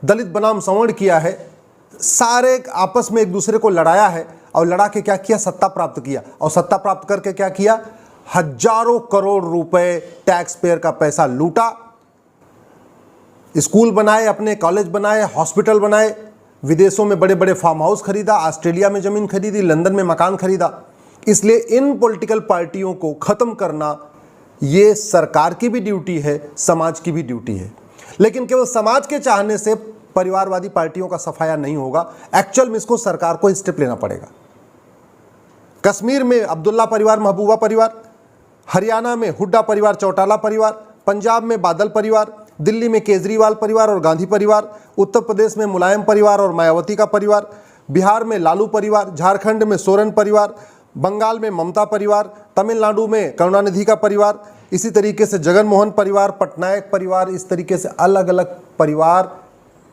दलित बनाम सवर्ण किया है, सारे आपस में एक दूसरे को लड़ाया है और लड़ा के क्या किया, सत्ता प्राप्त किया। और सत्ता प्राप्त करके क्या किया, हजारों करोड़ रुपए टैक्स पेयर का पैसा लूटा, स्कूल बनाए, अपने कॉलेज बनाए, हॉस्पिटल बनाए, विदेशों में बड़े बड़े फार्म हाउस खरीदा, ऑस्ट्रेलिया में जमीन खरीदी, लंदन में मकान खरीदा। इसलिए इन पॉलिटिकल पार्टियों को खत्म करना ये सरकार की भी ड्यूटी है, समाज की भी ड्यूटी है। लेकिन केवल समाज के चाहने से परिवारवादी पार्टियों का सफाया नहीं होगा, एक्चुअल में इसको सरकार को स्टेप लेना पड़ेगा। कश्मीर में अब्दुल्ला परिवार, महबूबा परिवार, हरियाणा में हुड्डा परिवार, चौटाला परिवार, पंजाब में बादल परिवार, दिल्ली में केजरीवाल परिवार और गांधी परिवार, उत्तर प्रदेश में मुलायम परिवार और मायावती का परिवार, बिहार में लालू परिवार, झारखंड में सोरेन परिवार, बंगाल में ममता परिवार, तमिलनाडु में करुणानिधि का परिवार, इसी तरीके से जगन मोहन परिवार, पटनायक परिवार, इस तरीके से अलग अलग परिवार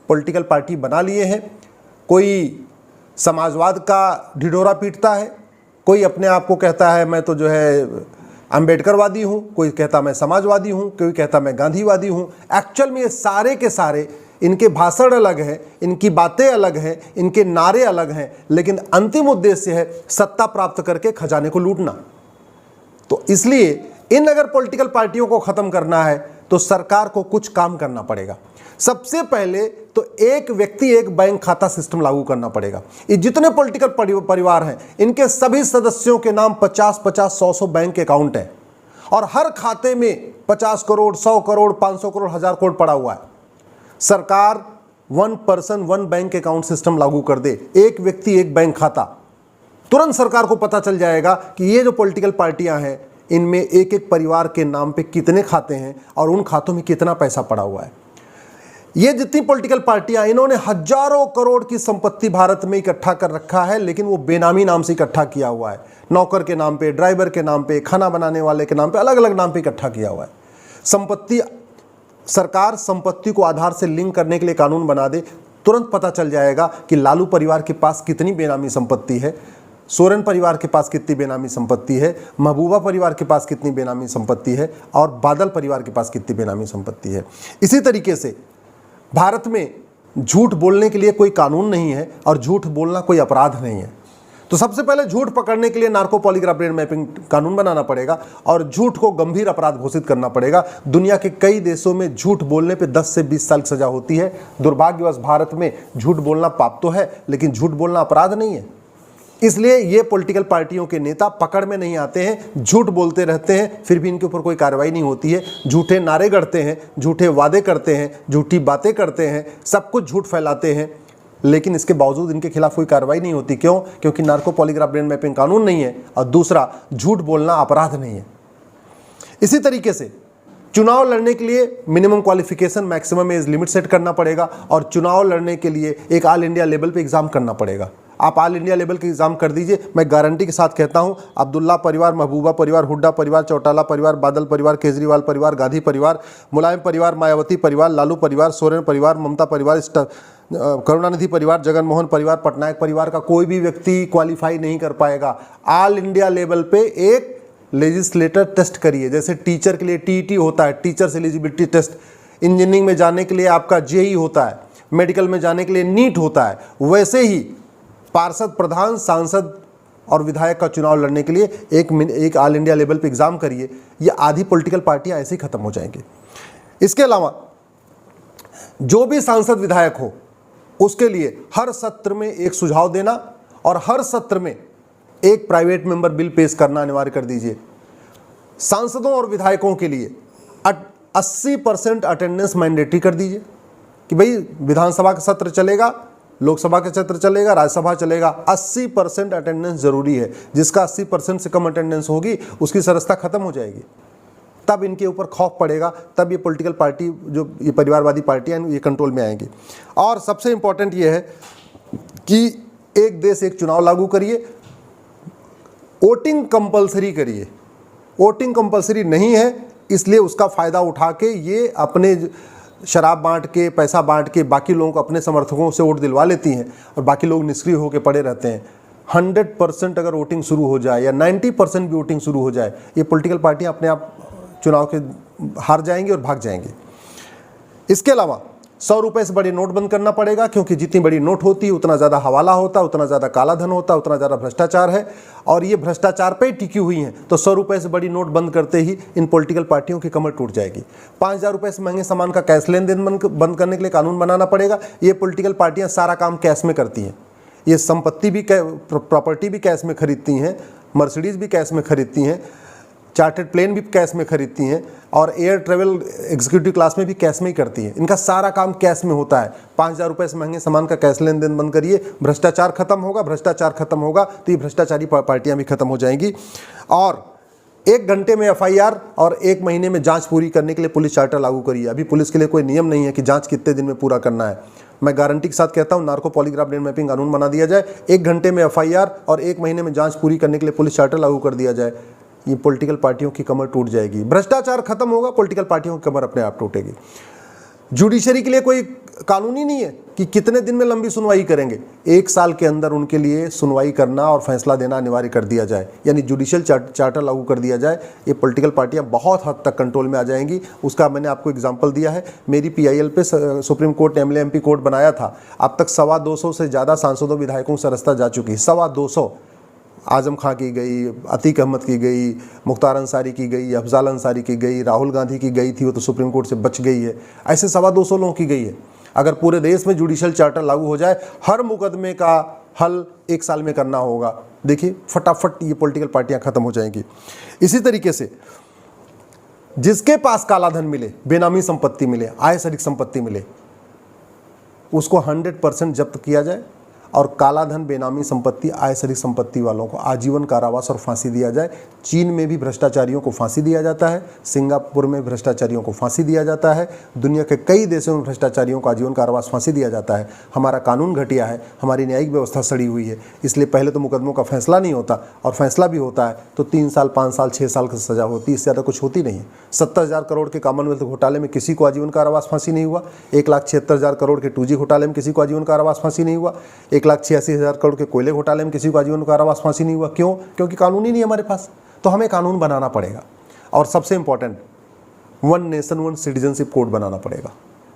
पॉलिटिकल पार्टी बना लिए हैं। कोई समाजवाद का ढिढोरा पीटता है, कोई अपने आप को कहता है मैं तो जो है अंबेडकरवादी हूँ, कोई कहता मैं समाजवादी हूँ, कोई कहता मैं गांधीवादी हूँ। एक्चुअल में ये सारे के सारे, इनके भाषण अलग हैं, इनकी बातें अलग हैं, इनके नारे अलग हैं, लेकिन अंतिम उद्देश्य है सत्ता प्राप्त करके खजाने को लूटना। तो इसलिए इन अगर पॉलिटिकल पार्टियों को खत्म करना है तो सरकार को कुछ काम करना पड़ेगा। सबसे पहले तो एक व्यक्ति एक बैंक खाता सिस्टम लागू करना पड़ेगा। ये जितने पॉलिटिकल परिवार हैं, इनके सभी सदस्यों के नाम 50-50, 100-100 बैंक अकाउंट हैं और हर खाते में 50 करोड़, 100 करोड़, 500 करोड़, 1000 करोड़ पड़ा हुआ है। सरकार 1 पर्सन 1 बैंक अकाउंट सिस्टम लागू कर दे, एक व्यक्ति एक बैंक खाता। तुरंत सरकार को पता चल जाएगा कि ये जो पॉलिटिकल पार्टियां हैं, इनमें एक एक परिवार के नाम पे कितने खाते हैं और उन खातों में कितना पैसा पड़ा हुआ है। ये जितनी पॉलिटिकल पार्टियां, इन्होंने हजारों करोड़ की संपत्ति भारत में इकट्ठा कर रखा है, लेकिन वो बेनामी नाम से इकट्ठा किया हुआ है। नौकर के नाम पे, ड्राइवर के नाम पे, खाना बनाने वाले के नाम पे, अलग अलग नाम पे इकट्ठा किया हुआ है। संपत्ति, सरकार संपत्ति को आधार से लिंक करने के लिए कानून बना दे, तुरंत पता चल जाएगा कि लालू परिवार के पास कितनी बेनामी संपत्ति है, सोरेन परिवार के पास कितनी बेनामी संपत्ति है, महबूबा परिवार के पास कितनी बेनामी संपत्ति है और बादल परिवार के पास कितनी बेनामी संपत्ति है। इसी तरीके से भारत में झूठ बोलने के लिए कोई कानून नहीं है और झूठ बोलना कोई अपराध नहीं है। तो सबसे पहले झूठ पकड़ने के लिए नार्को पॉलीग्राफ ब्रेन मैपिंग कानून बनाना पड़ेगा और झूठ को गंभीर अपराध घोषित करना पड़ेगा। दुनिया के कई देशों में झूठ बोलने पे 10 से 20 साल की सजा होती है। दुर्भाग्यवश भारत में झूठ बोलना पाप तो है, लेकिन झूठ बोलना अपराध नहीं है। इसलिए ये पॉलिटिकल पार्टियों के नेता पकड़ में नहीं आते हैं, झूठ बोलते रहते हैं, फिर भी इनके ऊपर कोई कार्रवाई नहीं होती है। झूठे नारे गढ़ते हैं, झूठे वादे करते हैं, झूठी बातें करते हैं, सब कुछ झूठ फैलाते हैं, लेकिन इसके बावजूद इनके खिलाफ कोई कार्रवाई नहीं होती। क्यों? क्योंकि नार्को पॉलीग्राफ ब्रेन मैपिंग कानून नहीं है और दूसरा, झूठ बोलना अपराध नहीं है। इसी तरीके से चुनाव लड़ने के लिए minimum qualification, maximum age limit set करना पड़ेगा और चुनाव लड़ने के लिए एक ऑल इंडिया लेवल पे एग्जाम करना पड़ेगा। आप ऑल इंडिया लेवल के एग्जाम कर दीजिए। मैं गारंटी के साथ कहता हूं, अब्दुल्ला परिवार, महबूबा परिवार, हुड्डा परिवार, चौटाला परिवार, बादल परिवार, केजरीवाल परिवार, गांधी परिवार, मुलायम परिवार, मायावती परिवार, लालू परिवार, सोरेन परिवार, ममता परिवार, करुणानिधि परिवार, जगन मोहन परिवार, पटनायक परिवार का कोई भी व्यक्ति क्वालिफाई नहीं कर पाएगा। ऑल इंडिया लेवल पे एक लेजिस्लेटर टेस्ट करिए। जैसे टीचर के लिए टीईटी होता है, टीचर्स एलिजिबिलिटी टेस्ट, इंजीनियरिंग में जाने के लिए आपका जेईई होता है, मेडिकल में जाने के लिए नीट होता है, वैसे ही पार्षद, प्रधान, सांसद और विधायक का चुनाव लड़ने के लिए एक ऑल इंडिया लेवल पे एग्जाम करिए। ये आधी पॉलिटिकल पार्टियां ऐसे ही खत्म हो जाएंगी। इसके अलावा जो भी सांसद विधायक हो, उसके लिए हर सत्र में एक सुझाव देना और हर सत्र में एक प्राइवेट मेंबर बिल पेश करना अनिवार्य कर दीजिए। सांसदों और विधायकों के लिए 80% अटेंडेंस मैंडेटरी कर दीजिए कि भाई विधानसभा का सत्र चलेगा, लोकसभा का सत्र चलेगा, राज्यसभा चलेगा, 80% अटेंडेंस जरूरी है। जिसका 80% से कम अटेंडेंस होगी उसकी सदस्यता खत्म हो जाएगी। तब इनके ऊपर खौफ पड़ेगा, तब ये पॉलिटिकल पार्टी, जो ये परिवारवादी पार्टियां, ये कंट्रोल में आएंगी। और सबसे इंपॉर्टेंट ये है कि एक देश एक चुनाव लागू करिए, वोटिंग कंपलसरी करिए। वोटिंग कंपलसरी नहीं है, इसलिए उसका फ़ायदा उठा के ये अपने शराब बांट के, पैसा बांट के बाकी लोगों को, अपने समर्थकों से वोट दिलवा लेती हैं और बाकी लोग निष्क्रिय होकर पड़े रहते हैं। 100% अगर वोटिंग शुरू हो जाए या 90% भी वोटिंग शुरू हो जाए, ये पॉलिटिकल पार्टियां अपने आप चुनाव के हार जाएंगी और भाग जाएंगी। इसके अलावा 100 रुपए से बड़ी नोट बंद करना पड़ेगा, क्योंकि जितनी बड़ी नोट होती है उतना ज़्यादा हवाला होता है, उतना ज़्यादा काला धन होता है, उतना ज़्यादा भ्रष्टाचार है, और ये भ्रष्टाचार पे ही टिकी हुई हैं। तो 100 रुपए से बड़ी नोट बंद करते ही इन पॉलिटिकल पार्टियों की कमर टूट जाएगी। 5000 रुपए से महंगे सामान का कैश लेन देन बंद करने के लिए कानून बनाना पड़ेगा। ये पॉलिटिकल पार्टियाँ सारा काम कैश में करती हैं, ये संपत्ति भी प्रॉपर्टी भी कैश में खरीदती हैं, मर्सिडीज़ भी कैश में खरीदती हैं, चार्टर्ड प्लेन भी कैश में खरीदती हैं, और एयर ट्रेवल एग्जीक्यूटिव क्लास में भी कैश में ही करती हैं। इनका सारा काम कैश में होता है। 5000 रुपये से महंगे सामान का कैश लेन देन बंद करिए, भ्रष्टाचार खत्म होगा। भ्रष्टाचार खत्म होगा तो ये भ्रष्टाचारी पार्टियां भी खत्म हो जाएंगी। और 1 घंटे में FIR और 1 महीने में जांच पूरी करने के लिए पुलिस चार्टर लागू करिए। अभी पुलिस के लिए कोई नियम नहीं है कि जांच कितने दिन में पूरा करना है। मैं गारंटी के साथ कहता हूं, नार्को पॉलीग्राफ ब्रेन मैपिंग कानून बना दिया जाए, 1 घंटे में FIR और 1 महीने में जांच पूरी करने के लिए पुलिस चार्टर लागू कर दिया जाए। ये पॉलिटिकल पार्टियों की कमर टूट जाएगी, भ्रष्टाचार खत्म होगा, पॉलिटिकल पार्टियों की कमर अपने आप टूटेगी। जुडिशरी के लिए कोई कानून ही नहीं है कि कितने दिन में लंबी सुनवाई करेंगे। 1 साल के अंदर उनके लिए सुनवाई करना और फैसला देना अनिवार्य कर दिया जाए, यानी जुडिशियल चार्टर लागू कर दिया जाए। ये पॉलिटिकल पार्टियां बहुत हद तक कंट्रोल में आ जाएंगी। उसका मैंने आपको एग्जांपल दिया है। मेरी PIL पे सुप्रीम कोर्ट ने MLA MP कोर्ट बनाया था। अब तक 225 से ज़्यादा सांसदों विधायकों से रास्ता जा चुकी है। 225। आजम खां की गई, अतीक अहमद की गई, मुख्तार अंसारी की गई, अफजाल अंसारी की गई, राहुल गांधी की गई थी, वो तो सुप्रीम कोर्ट से बच गई है। ऐसे 225 लोगों की गई है। अगर पूरे देश में जुडिशियल चार्टर लागू हो जाए, हर मुकदमे का हल 1 साल में करना होगा। देखिए फटाफट ये पॉलिटिकल पार्टियां खत्म हो जाएंगी। इसी तरीके से जिसके पास काला धन मिले, बेनामी संपत्ति मिले, आय से अधिक संपत्ति मिले, उसको 100% जब्त किया जाए, और काला धन, बेनामी संपत्ति, आय से अधिक संपत्ति वालों को आजीवन कारावास और फांसी दिया जाए। चीन में भी भ्रष्टाचारियों को फांसी दिया जाता है, सिंगापुर में भ्रष्टाचारियों को फांसी दिया जाता है, दुनिया के कई देशों में भ्रष्टाचारियों को आजीवन कारावास फांसी दिया जाता है। हमारा कानून घटिया है, हमारी न्यायिक व्यवस्था सड़ी हुई है, इसलिए पहले तो मुकदमों का फैसला नहीं होता, और फैसला भी होता है तो 3 साल, 5 साल, 6 साल की सजा होती है, इससे ज़्यादा कुछ होती नहीं है। 70,000 करोड़ के कॉमनवेल्थ घोटाले में किसी को आजीवन कारावास फांसी नहीं हुआ। 1,76,000 करोड़ के 2G घोटाले में किसी को आजीवन कारावास फांसी नहीं हुआ। 1,86,000 करोड़ के कोयले घोटाले में किसी को आजीवन कारावास फांसी नहीं हुआ। क्यों? क्योंकि कानून ही नहीं है हमारे पास। तो हमें कानून बनाना पड़ेगा। और सबसे इंपॉर्टेंट, 1 नेशन 1 सिटीजनशिप कोड बनाना पड़ेगा।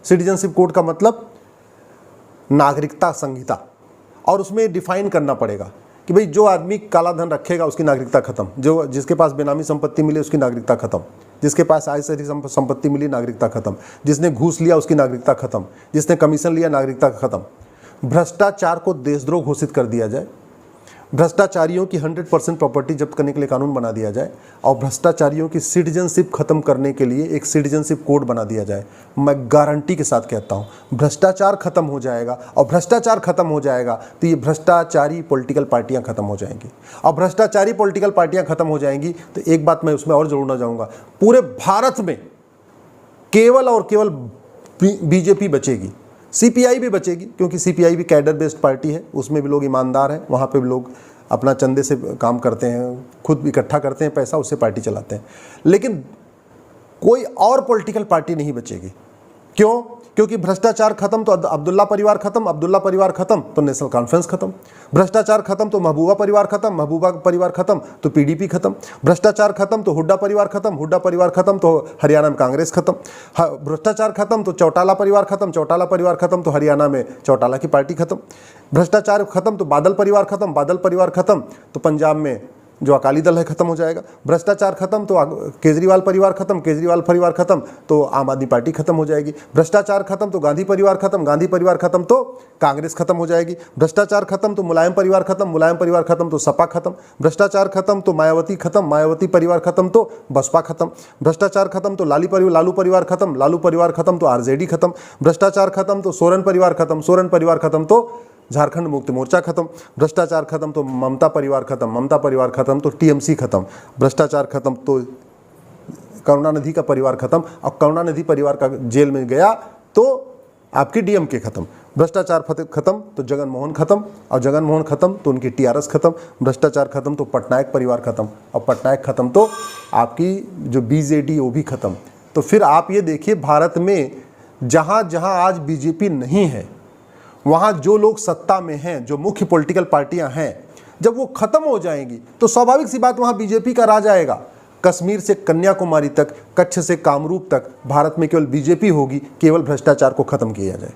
सिटीजनशिप कोड का मतलब नागरिकता संहिता, और उसमें डिफाइन करना पड़ेगा कि भाई जो आदमी काला धन रखेगा उसकी नागरिकता खत्म, जो जिसके पास बेनामी संपत्ति मिली उसकी नागरिकता खत्म, जिसके पास आय से अधिक संपत्ति मिली नागरिकता खत्म, जिसने घूस लिया उसकी नागरिकता खत्म, जिसने कमीशन लिया नागरिकता खत्म। भ्रष्टाचार को देशद्रोह घोषित कर दिया जाए, भ्रष्टाचारियों की 100% प्रॉपर्टी जब्त करने के लिए कानून बना दिया जाए, और भ्रष्टाचारियों की सिटीजनशिप खत्म करने के लिए एक सिटीजनशिप कोड बना दिया जाए। मैं गारंटी के साथ कहता हूं भ्रष्टाचार खत्म हो जाएगा, और भ्रष्टाचार खत्म हो जाएगा तो ये भ्रष्टाचारी पॉलिटिकल पार्टियां खत्म हो जाएंगी। और भ्रष्टाचारी पॉलिटिकल पार्टियां खत्म हो जाएंगी तो एक बात मैं उसमें और जोड़ना चाहूँगा, पूरे भारत में केवल और केवल BJP बचेगी। CPI भी बचेगी, क्योंकि CPI भी कैडर बेस्ड पार्टी है, उसमें भी लोग ईमानदार हैं, वहाँ पे भी लोग अपना चंदे से काम करते हैं, खुद इकट्ठा करते हैं पैसा, उससे पार्टी चलाते हैं। लेकिन कोई और पॉलिटिकल पार्टी नहीं बचेगी। क्यों? क्योंकि भ्रष्टाचार खत्म तो अब्दुल्ला परिवार खत्म, अब्दुल्ला परिवार खत्म तो नेशनल कॉन्फ्रेंस खत्म, भ्रष्टाचार खत्म तो महबूबा परिवार खत्म, महबूबा परिवार खत्म तो PDP खत्म, भ्रष्टाचार खत्म तो हुड्डा परिवार खत्म, हुड्डा परिवार खत्म तो हरियाणा में कांग्रेस खत्म, भ्रष्टाचार खत्म तो चौटाला परिवार खत्म, चौटाला परिवार खत्म तो हरियाणा में चौटाला की पार्टी खत्म, भ्रष्टाचार खत्म तो बादल परिवार खत्म, बादल परिवार खत्म तो पंजाब में जो अकाली दल है खत्म हो जाएगा, भ्रष्टाचार खत्म तो केजरीवाल परिवार खत्म, केजरीवाल परिवार खत्म तो आम आदमी पार्टी खत्म हो जाएगी, भ्रष्टाचार खत्म तो गांधी परिवार खत्म, गांधी परिवार खत्म तो कांग्रेस खत्म हो जाएगी, भ्रष्टाचार खत्म तो मुलायम परिवार खत्म, मुलायम परिवार खत्म तो सपा खत्म, भ्रष्टाचार खत्म तो मायावती खत्म, मायावती परिवार खत्म तो बसपा खत्म, भ्रष्टाचार खत्म तो लालू परिवार खत्म, लालू परिवार खत्म तो RJD खत्म, भ्रष्टाचार खत्म तो सोरेन परिवार खत्म, सोरेन परिवार खत्म तो झारखंड मुक्ति मोर्चा खत्म, भ्रष्टाचार खत्म तो ममता परिवार खत्म, ममता परिवार खत्म तो TMC खत्म, भ्रष्टाचार खत्म तो करुणानिधि का परिवार खत्म, और करुणानिधि परिवार का जेल में गया तो आपकी DMK खत्म, भ्रष्टाचार खत्म तो जगन मोहन खत्म, और जगन मोहन खत्म तो उनकी TRS खत्म, भ्रष्टाचार खत्म तो पटनायक परिवार खत्म, और पटनायक खत्म तो आपकी जो BJD वो भी खत्म। तो फिर आप ये देखिए भारत में जहाँ जहाँ आज BJP नहीं है, वहाँ जो लोग सत्ता में हैं, जो मुख्य पॉलिटिकल पार्टियां हैं, जब वो खत्म हो जाएंगी तो स्वाभाविक सी बात वहाँ BJP का राज आएगा। कश्मीर से कन्याकुमारी तक, कच्छ से कामरूप तक भारत में केवल बीजेपी होगी, केवल भ्रष्टाचार को खत्म किया जाए।